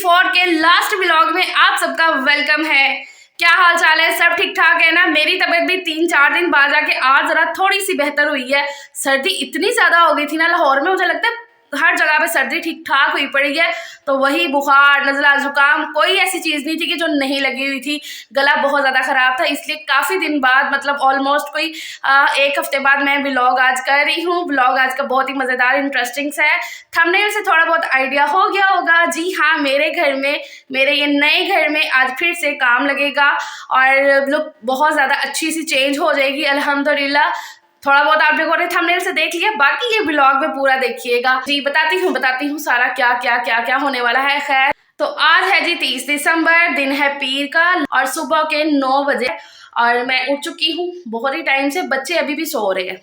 2024 के last vlog में आप सबका वेलकम है। क्या हाल चाल है? सब ठीक ठाक है ना? मेरी तबीयत भी 3-4 दिन बाद जाके आज जरा थोड़ी सी बेहतर हुई है। सर्दी इतनी ज्यादा हो गई थी ना लाहौर में, मुझे लगता है हर जगह पे सर्दी ठीक ठाक हुई पड़ी है। तो वही बुखार, नज़ला, जुकाम, कोई ऐसी चीज़ नहीं थी कि जो नहीं लगी हुई थी। गला बहुत ज़्यादा ख़राब था, इसलिए काफ़ी दिन बाद, मतलब ऑलमोस्ट कोई 1 हफ्ते बाद मैं व्लॉग आज कर रही हूँ। व्लॉग आज का बहुत ही मज़ेदार, इंटरेस्टिंग सा है। थंबनेल से थोड़ा बहुत आइडिया हो गया होगा। जी हाँ, मेरे घर में, मेरे ये नए घर में आज फिर से काम लगेगा और लुक बहुत ज़्यादा अच्छी सी चेंज हो जाएगी अल्हम्दुलिल्लाह। थोड़ा बहुत आप लोगों ने थंबनेल से देख लिया, बाकी ये व्लॉग में पूरा देखिएगा। जी बताती हूँ सारा क्या होने वाला है। खैर, तो आज है जी 30 दिसंबर, दिन है पीर का और सुबह के 9 बजे और मैं उठ चुकी हूँ बहुत ही टाइम से। बच्चे अभी भी सो रहे हैं,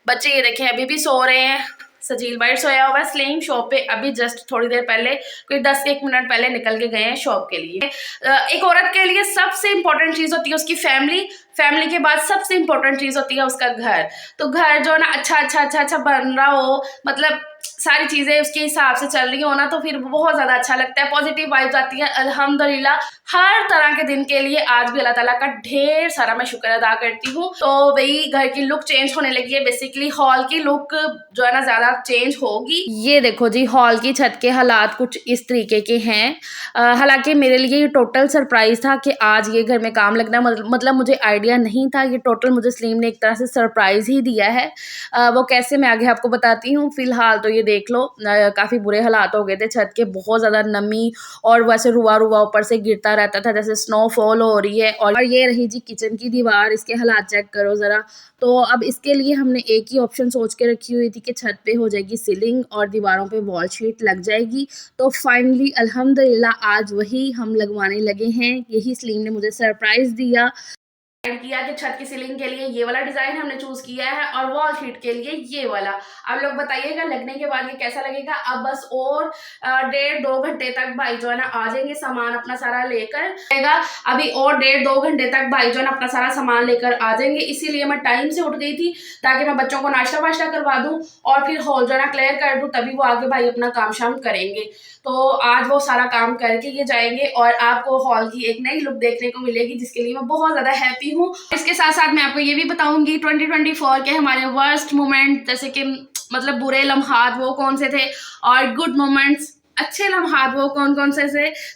बच्चे ये देखें अभी भी सो रहे हैं। सजील भाई सोया हुआ स्लीम शॉप पे, अभी जस्ट थोड़ी देर पहले, कोई 10-1 मिनट पहले निकल के गए हैं शॉप के लिए। एक औरत के लिए सबसे इंपॉर्टेंट चीज़ होती है उसकी फैमिली। फैमिली के बाद सबसे इंपॉर्टेंट चीज़ होती है उसका घर। तो घर जो ना अच्छा बन रहा हो, मतलब सारी चीज़ें उसके हिसाब से चल रही हो ना, तो फिर बहुत ज़्यादा अच्छा लगता है, पॉजिटिव वाइब्स आती है अल्हम्दुलिल्लाह। हर तरह के दिन के लिए आज भी अल्लाह ताला का ढेर सारा मैं शुक्र अदा करती हूँ। तो वही घर की लुक चेंज होने लगी है, बेसिकली हॉल की लुक जो है ना ज़्यादा चेंज होगी। ये देखो जी, हॉल की छत के हालात कुछ इस तरीके के हैं। हालांकि मेरे लिए ये टोटल सरप्राइज था कि आज ये घर में काम लगना, मतलब मुझे आइडिया नहीं था। ये टोटल मुझे सलीम ने एक तरह से सरप्राइज ही दिया है। वो कैसे, मैं आगे आपको बताती हूँ। फिलहाल तो ये देख लो, काफ़ी बुरे हालात हो गए थे छत के, बहुत ज़्यादा नमी और वैसे रुआ ऊपर से गिरता रहता था जैसे स्नोफॉल हो रही है। और ये रही जी किचन की दीवार, इसके हालात चेक करो ज़रा। तो अब इसके लिए हमने एक ही ऑप्शन सोच के रखी हुई थी कि छत पे हो जाएगी सीलिंग और दीवारों पे वॉल शीट लग जाएगी। तो फाइनली अल्हम्दुलिल्लाह आज वही हम लगवाने लगे हैं। यही सलीम ने मुझे सरप्राइज़ दिया किया कि छत की सीलिंग के लिए ये वाला डिजाइन हमने चूज किया है और वॉल शीट के लिए ये वाला। आप लोग बताइएगा लगने के बाद ये कैसा लगेगा। अब बस और 1.5-2 घंटे तक भाई जो है ना आ जाएंगे सामान अपना सारा लेकर। अभी और 1.5-2 घंटे तक भाई जो है ना अपना सारा सामान लेकर आ जाएंगे, इसीलिए मैं टाइम से उठ गई थी ताकि मैं बच्चों को नाश्ता वाश्ता करवा दूं और फिर हॉल जो है ना क्लियर कर दूं, तभी वो आगे भाई अपना काम शाम करेंगे। तो आज वो सारा काम करके ये जाएंगे और आपको हॉल की एक नई लुक देखने को मिलेगी, जिसके लिए मैं बहुत ज़्यादा हैप्पी हूँ। इसके साथ साथ मैं आपको ये भी बताऊंगी 2024 के हमारे वर्स्ट मोमेंट, जैसे कि मतलब बुरे लम्हात वो कौन से थे और गुड मोमेंट्स, अच्छे लम्हात वो कौन कौन से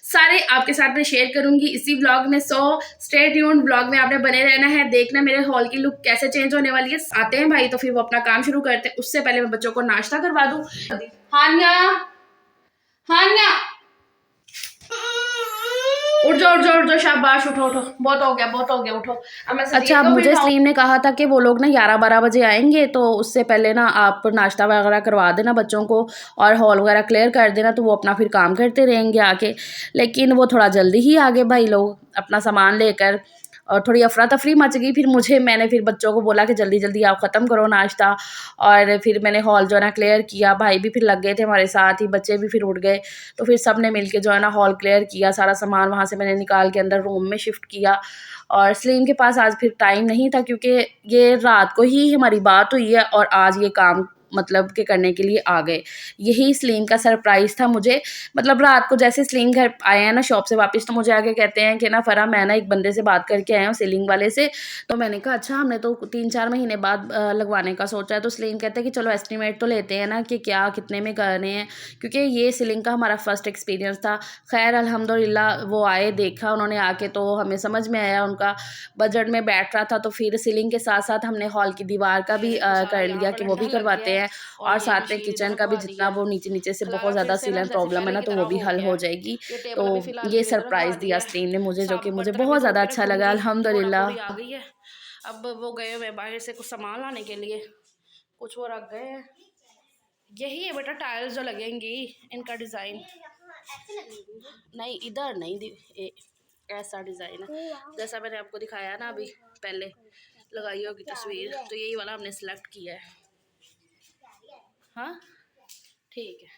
सारे आपके साथ में शेयर करूंगी इसी ब्लॉग में। सो स्टे ट्यून्ड, ब्लॉग में आपने बने रहना है, देखना मेरे हॉल की लुक कैसे चेंज होने वाली है। आते हैं भाई, तो फिर वो अपना काम शुरू करते हैं। उससे पहले मैं बच्चों को नाश्ता करवा दूँ। हान्या उठ जाओ, शाबाश, उठो बहुत हो गया उठो। अच्छा, मुझे सलीम ने कहा था कि वो लोग ना 11-12 बजे आएंगे, तो उससे पहले ना आप नाश्ता वगैरह करवा देना बच्चों को और हॉल वगैरह क्लियर कर देना, तो वो अपना फिर काम करते रहेंगे आके। लेकिन वो थोड़ा जल्दी ही आ गए भाई लोग अपना सामान लेकर और थोड़ी अफरा तफरी मच गई। फिर मैंने फिर बच्चों को बोला कि जल्दी जल्दी आप ख़त्म करो नाश्ता, और फिर मैंने हॉल जो है ना क्लियर किया। भाई भी फिर लग गए थे हमारे साथ ही, बच्चे भी फिर उठ गए, तो फिर सब ने मिल के जो है ना हॉल क्लियर किया। सारा सामान वहाँ से मैंने निकाल के अंदर रूम में शिफ्ट किया। और सलीम के पास आज फिर टाइम नहीं था, क्योंकि ये रात को ही हमारी बात हुई है और आज ये काम मतलब के करने के लिए आ गए। यही सलीम का सरप्राइज़ था मुझे। मतलब रात को जैसे सलीम घर आए हैं ना शॉप से वापस, तो मुझे आके कहते हैं कि ना फ़रा, मैं ना एक बंदे से बात करके आया हूँ सीलिंग वाले से। तो मैंने कहा अच्छा, हमने तो 3-4 महीने बाद लगवाने का सोचा है। तो सलीम कहते हैं कि चलो एस्टिमेट तो लेते हैं ना कि क्या कितने में करने हैं, क्योंकि ये सीलिंग का हमारा फर्स्ट एक्सपीरियंस था। खैर अल्हम्दुलिल्लाह वो आए, देखा उन्होंने आके, तो हमें समझ में आया, उनका बजट में बैठ रहा था। तो फिर सीलिंग के साथ साथ हमने हॉल की दीवार का भी कर लिया कि वो भी करवाते हैं, और साथ में किचन का भी, जितना वो नीचे से बहुत ज़्यादा सीलन प्रॉब्लम है ना, तो वो भी हल हो जाएगी। तो ये सरप्राइज़ दिया सलीम ने मुझे, जो कि मुझे बहुत ज़्यादा अच्छा लगा अल्हम्दुलिल्लाह। आ गई है। अब वो गए हुए बाहर से कुछ सामान लाने के लिए, कुछ वो रख गए हैं। यही है बेटा टाइल्स जो लगेंगी, इनका डिज़ाइन नहीं, इधर नहीं, ऐसा डिज़ाइन है जैसा मैंने आपको दिखाया ना अभी पहले लगाई होगी तस्वीर, तो यही वाला हमने सेलेक्ट किया है। हाँ ठीक है,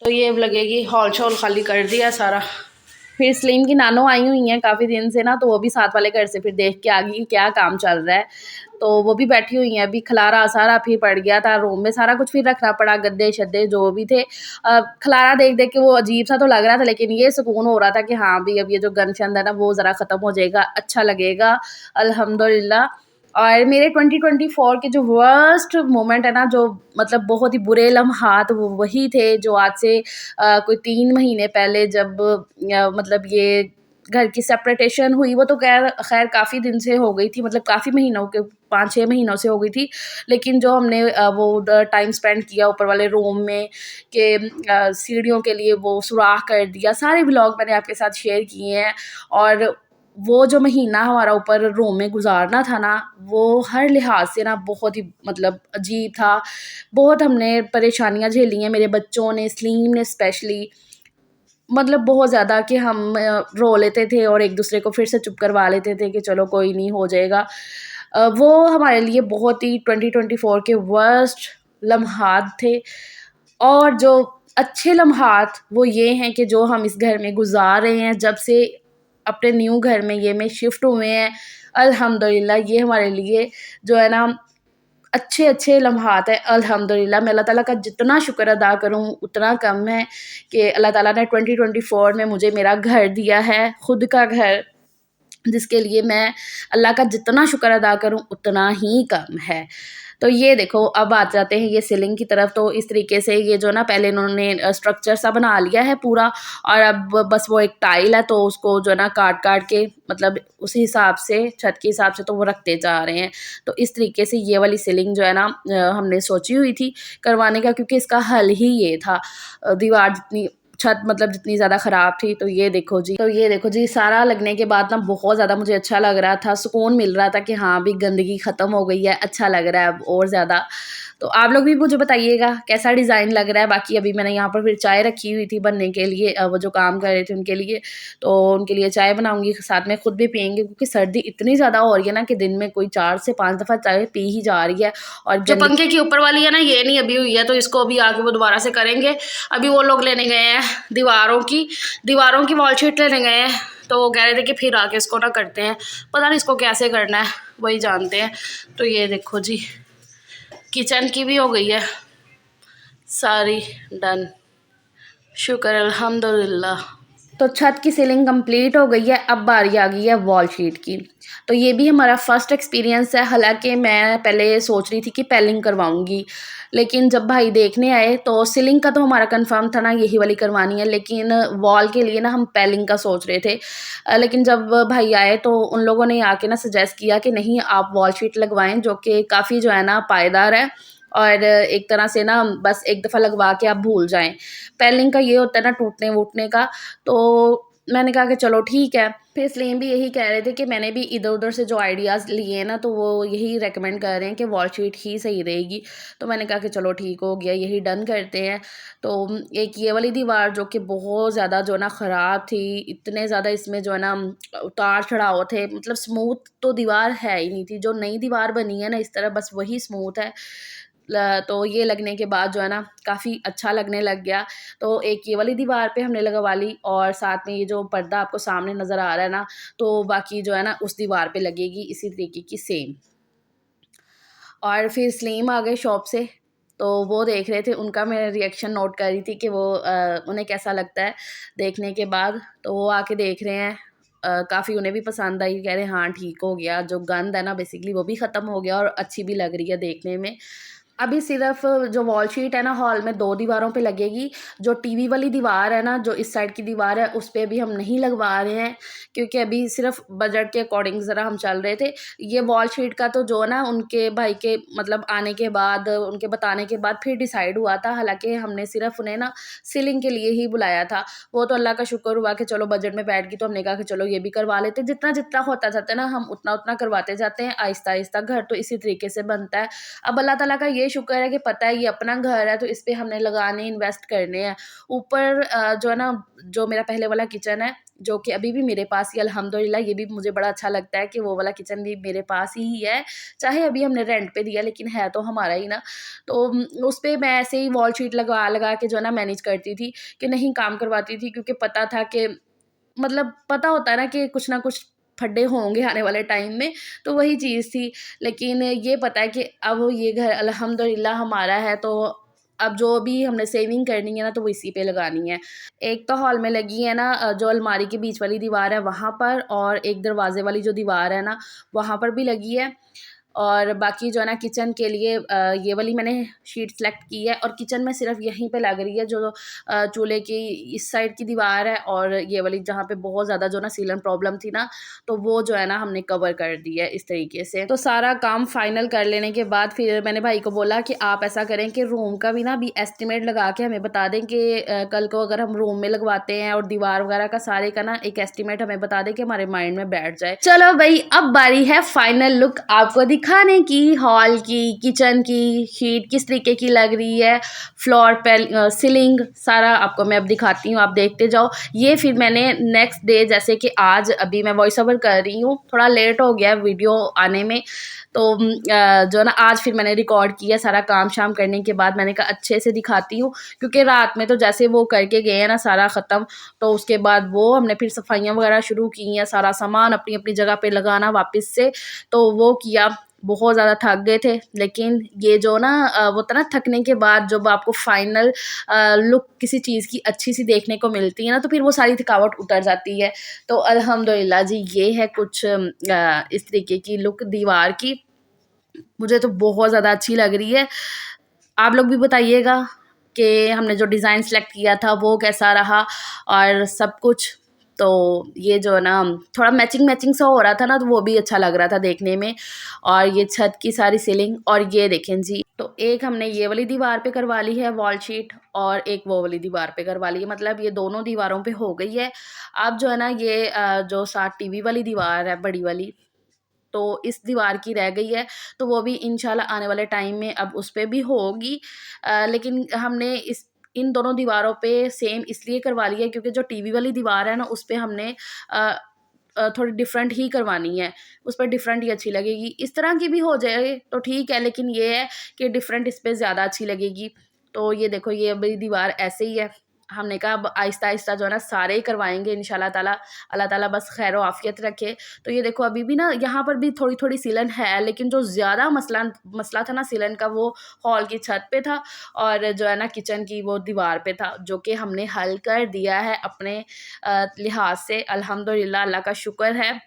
तो ये लगेगी। हॉल शॉल खाली कर दिया सारा। फिर सलीम की नानो आई हुई हैं काफ़ी दिन से ना, तो वो भी साथ वाले घर से फिर देख के आ गई कि क्या काम चल रहा है। तो वो भी बैठी हुई हैं। अभी खलारा सारा फिर पड़ गया था रूम में, सारा कुछ फिर रखना पड़ा, गद्दे शद्दे जो भी थे। खलारा देख देख के वो अजीब सा तो लग रहा था, लेकिन ये सुकून हो रहा था कि हाँ भी अब ये जो गंद शंद है ना वो ज़रा ख़त्म हो जाएगा, अच्छा लगेगा अल्हम्दुलिल्लाह। और मेरे 2024 के जो वर्स्ट मोमेंट है ना, जो मतलब बहुत ही बुरे लम्हात, वो वही थे जो आज से कोई 3 महीने पहले जब मतलब ये घर की सेपरेटेशन हुई। वो तो खैर काफ़ी दिन से हो गई थी, मतलब काफ़ी महीनों के 5-6 महीनों से हो गई थी। लेकिन जो हमने वो टाइम स्पेंड किया ऊपर वाले रूम में, कि सीढ़ियों के लिए वो सुराख कर दिया, सारे व्लॉग मैंने आपके साथ शेयर किए हैं। और वो जो महीना हमारा ऊपर रूम में गुजारना था ना, वो हर लिहाज से ना बहुत ही मतलब अजीब था। बहुत हमने परेशानियाँ झेली हैं, मेरे बच्चों ने, सलीम ने स्पेशली, मतलब बहुत ज़्यादा कि हम रो लेते थे और एक दूसरे को फिर से चुप करवा लेते थे कि चलो कोई नहीं, हो जाएगा। वो हमारे लिए बहुत ही 2024 के वर्स्ट लम्हात थे। और जो अच्छे लम्हात वो ये हैं कि जो हम इस घर में गुज़ार रहे हैं जब से अपने न्यू घर में ये में शिफ्ट हुए हैं, अल्हम्दुलिल्लाह ये हमारे लिए जो है ना अच्छे-अच्छे लम्हात हैं अल्हम्दुलिल्लाह। मैं अल्लाह ताला का जितना शुक्र अदा करूँ उतना कम है कि अल्लाह ताला ने 2024 में मुझे मेरा घर दिया है, खुद का घर, जिसके लिए मैं अल्लाह का जितना शुक्र अदा करूँ उतना ही कम है। तो ये देखो, अब आ जाते हैं ये सीलिंग की तरफ। तो इस तरीके से ये जो ना पहले इन्होंने स्ट्रक्चर सा बना लिया है पूरा, और अब बस वो एक टाइल है तो उसको जो है ना काट-काट के मतलब उसी हिसाब से, छत के हिसाब से तो वो रखते जा रहे हैं। तो इस तरीके से ये वाली सीलिंग जो है ना हमने सोची हुई थी करवाने का, क्योंकि इसका हल ही ये था। दीवार जितनी, छत मतलब जितनी ज़्यादा ख़राब थी। तो ये देखो जी, सारा लगने के बाद ना बहुत ज़्यादा मुझे अच्छा लग रहा था, सुकून मिल रहा था कि हाँ अभी गंदगी ख़त्म हो गई है, अच्छा लग रहा है अब और ज़्यादा। तो आप लोग भी मुझे बताइएगा कैसा डिज़ाइन लग रहा है। बाकी अभी मैंने यहाँ पर फिर चाय रखी हुई थी बनने के लिए, वो जो काम कर रहे थे उनके लिए, तो उनके लिए चाय बनाऊँगी, साथ में खुद भी पिएँगे, क्योंकि सर्दी इतनी ज़्यादा हो रही है ना कि दिन में कोई 4 से 5 दफ़ा चाय पी ही जा रही है। और जो पंखे की ऊपर वाली है ना, ये नहीं अभी हुई है, तो इसको अभी आके वो दोबारा से करेंगे। अभी वो लोग लेने गए हैं दीवारों की वॉल शीट लेने गए हैं, तो वो कह रहे थे कि फिर आके इसको ना करते हैं, पता नहीं इसको कैसे करना है, वही जानते हैं। तो ये देखो जी, किचन की भी हो गई है सारी डन, शुक्र अल्हम्दुलिल्लाह। तो छत की सीलिंग कंप्लीट हो गई है, अब बारी आ गई है वॉल शीट की। तो ये भी हमारा फर्स्ट एक्सपीरियंस है। हालांकि मैं पहले सोच रही थी कि पेलिंग करवाऊंगी, लेकिन जब भाई देखने आए तो सीलिंग का तो हमारा कंफर्म था ना यही वाली करवानी है, लेकिन वॉल के लिए ना हम पेलिंग का सोच रहे थे। लेकिन जब भाई आए तो उन लोगों ने आके ना सजेस्ट किया कि नहीं, आप वॉल शीट लगवाएं, जो कि काफ़ी जो है ना पायदार है, और एक तरह से ना बस एक दफ़ा लगवा के आप भूल जाएं। पेलिंग का ये होता है ना टूटने वूटने का। तो मैंने कहा कि चलो ठीक है। फिर सलीम भी यही कह रहे थे कि मैंने भी इधर-उधर से जो आइडियाज़ लिए हैं ना, तो वो यही रेकमेंड कर रहे हैं कि वॉल शीट ही सही रहेगी। तो मैंने कहा कि चलो ठीक हो गया, यही डन करते हैं। तो एक ये वाली दीवार जो कि बहुत ज़्यादा जो है ना ख़राब थी, इतने ज़्यादा इसमें जो है ना उतार-चढ़ाव थे, मतलब स्मूथ तो दीवार है ही नहीं थी। जो नई दीवार बनी है ना इस तरह, बस वही स्मूथ है। तो ये लगने के बाद जो है ना काफ़ी अच्छा लगने लग गया। तो एक ये वाली दीवार पे हमने लगवा ली, और साथ में ये जो पर्दा आपको सामने नज़र आ रहा है ना, तो बाकी जो है ना उस दीवार पे लगेगी इसी तरीके की सेम। और फिर सलीम आ गए शॉप से, तो वो देख रहे थे, उनका मैं रिएक्शन नोट कर रही थी कि वो उन्हें कैसा लगता है देखने के बाद। तो वो आके देख रहे हैं, काफ़ी उन्हें भी पसंद आई, कह रहे हैं हाँ ठीक हो गया, जो गंद है ना बेसिकली वो भी ख़त्म हो गया और अच्छी भी लग रही है देखने में। अभी सिर्फ़ जो वॉल शीट है ना हॉल में 2 दीवारों पे लगेगी। जो टीवी वाली दीवार है ना, जो इस साइड की दीवार है, उस पे भी हम नहीं लगवा रहे हैं, क्योंकि अभी सिर्फ़ बजट के अकॉर्डिंग ज़रा हम चल रहे थे। ये वॉल शीट का तो जो है ना उनके भाई के मतलब आने के बाद, उनके बताने के बाद फिर डिसाइड हुआ था। हालाँकि हमने सिर्फ़ उन्हें ना सीलिंग के लिए ही बुलाया था। वो तो अल्लाह का शुक्र हुआ कि चलो बजट में बैठ गई, तो हमने कहा कि चलो ये भी करवा लेते हैं। जितना-जितना होता जाता है ना, हम उतना-उतना करवाते जाते हैं, आहिस्ता-आहिस्ता घर तो इसी तरीके से बनता है। अब अल्लाह ताला का ये शुक्र है कि पता है ये अपना घर है, तो इस पे हमने लगाने, इन्वेस्ट करने हैं। ऊपर जो है ना, जो मेरा पहले वाला किचन है, जो कि अभी भी मेरे पास ही अल्हम्दुलिल्लाह, ये भी मुझे बड़ा अच्छा लगता है कि वो वाला किचन भी मेरे पास ही है। चाहे अभी हमने रेंट पे दिया, लेकिन है तो हमारा ही ना। तो उस पे मैं ऐसे ही वॉल शीट लगा-लगा के जो है ना मैनेज करती थी, कि नहीं काम करवाती थी, क्योंकि पता था कि मतलब पता होता है ना कि कुछ ना कुछ फड्डे होंगे आने वाले टाइम में, तो वही चीज़ थी। लेकिन ये पता है कि अब ये घर अल्हम्दुलिल्लाह हमारा है, तो अब जो भी हमने सेविंग करनी है ना, तो वो इसी पे लगानी है। एक तो हॉल में लगी है ना जो अलमारी के बीच वाली दीवार है वहाँ पर, और एक दरवाज़े वाली जो दीवार है ना वहाँ पर भी लगी है। और बाकी जो है ना किचन के लिए ये वाली मैंने शीट सेलेक्ट की है, और किचन में सिर्फ यहीं पे लग रही है जो चूल्हे की इस साइड की दीवार है, और ये वाली जहाँ पे बहुत ज़्यादा जो ना सीलन प्रॉब्लम थी ना, तो वो जो है ना हमने कवर कर दी है इस तरीके से। तो सारा काम फाइनल कर लेने के बाद फिर मैंने भाई को बोला कि आप ऐसा करें कि रूम का भी ना अभी एस्टिमेट लगा के हमें बता दें कि कल को अगर हम रूम में लगवाते हैं और दीवार वगैरह का सारे का ना एक एस्टिमेट हमें बता दें कि हमारे माइंड में बैठ जाए। चलो भाई, अब बारी है फाइनल लुक आपको दिखाने की, हॉल की, किचन की शीट किस तरीके की लग रही है, फ्लोर पे सीलिंग सारा आपको मैं अब दिखाती हूँ, आप देखते जाओ। ये फिर मैंने नेक्स्ट डे, जैसे कि आज अभी मैं वॉइस ओवर कर रही हूँ, थोड़ा लेट हो गया वीडियो आने में, तो जो ना आज फिर मैंने रिकॉर्ड किया सारा काम शाम करने के बाद। मैंने कहा अच्छे से दिखाती हूँ, क्योंकि रात में तो जैसे वो करके गए हैं ना सारा ख़त्म, तो उसके बाद वो हमने फिर सफाइयाँ वगैरह शुरू की हैं, सारा सामान अपनी अपनी जगह पे लगाना वापस से, तो वो किया। बहुत ज़्यादा थक गए थे, लेकिन ये जो ना वो था ना थकने के बाद जब आपको फाइनल लुक किसी चीज़ की अच्छी सी देखने को मिलती है ना, तो फिर वो सारी थकावट उतर जाती है। तो अल्हम्दुलिल्लाह जी, ये है कुछ इस तरीके की लुक दीवार की। मुझे तो बहुत ज़्यादा अच्छी लग रही है। आप लोग भी बताइएगा कि हमने जो डिज़ाइन सेलेक्ट किया था वो कैसा रहा और सब कुछ। तो ये जो है ना थोड़ा मैचिंग सा हो रहा था ना, तो वो भी अच्छा लग रहा था देखने में। और ये छत की सारी सीलिंग, और ये देखें जी, तो एक हमने ये वाली दीवार पे करवा ली है वॉल शीट, और एक वो वाली दीवार पे करवा ली है, मतलब ये दोनों दीवारों पे हो गई है। अब जो है ना ये जो साथ टीवी वाली दीवार है बड़ी वाली, तो इस दीवार की रह गई है, तो वो भी इंशाल्लाह आने वाले टाइम में अब उस पे भी होगी। लेकिन हमने इन दोनों दीवारों पे सेम इसलिए करवा लिया है क्योंकि जो टीवी वाली दीवार है ना उस पे हमने अ थोड़ी डिफरेंट ही करवानी है, उस पर डिफरेंट ही अच्छी लगेगी। इस तरह की भी हो जाए तो ठीक है, लेकिन ये है कि डिफरेंट इस पे ज़्यादा अच्छी लगेगी। तो ये देखो, ये वाली दीवार ऐसे ही है। हमने कहा अब आहिस्ता-आहिस्ता जो है ना सारे ही करवाएँगे इंशाल्लाह ताला। अल्लाह ताला बस खैर और आफ़ियत रखे। तो ये देखो, अभी भी ना यहाँ पर भी थोड़ी-थोड़ी सीलन है, लेकिन जो ज़्यादा मसला था ना सीलन का, वो हॉल की छत पे था, और जो है ना किचन की वो दीवार पे था, जो कि हमने हल कर दिया है अपने लिहाज से। अल्हम्दुलिल्लाह, अल्लाह का शुक्र है।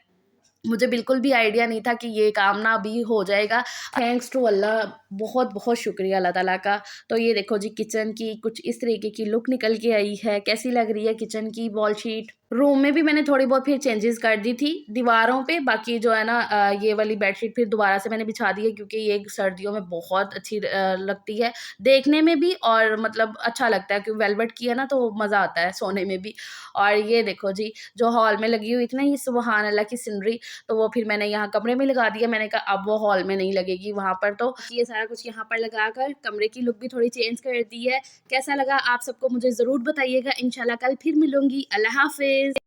मुझे बिल्कुल भी आइडिया नहीं था कि ये काम ना अभी हो जाएगा। थैंक्स टू अल्लाह, बहुत-बहुत शुक्रिया अल्लाह ताला का। तो ये देखो जी, किचन की कुछ इस तरीके की लुक निकल के आई है। कैसी लग रही है किचन की वॉल शीट? रूम में भी मैंने थोड़ी बहुत फिर चेंजेस कर दी थी दीवारों पे। बाकी जो है ना ये वाली बेडशीट फिर दोबारा से मैंने बिछा दी है, क्योंकि ये सर्दियों में बहुत अच्छी लगती है देखने में भी, और मतलब अच्छा लगता है क्योंकि वेलवेट की है ना, तो मज़ा आता है सोने में भी। और ये देखो जी, जो हॉल में लगी हुई थी ना ये सुबहान अल्लाह की सीनरी, तो वो फिर मैंने यहाँ कमरे में लगा दिया। मैंने कहा अब वो हॉल में नहीं लगेगी वहाँ पर, तो ये सारा कुछ यहाँ पर लगाकर कमरे की लुक भी थोड़ी चेंज कर दी है। कैसा लगा आप सबको मुझे ज़रूर बताइएगा। इंशाल्लाह कल फिर मिलूँगी। अल्लाह हाफ़िज़।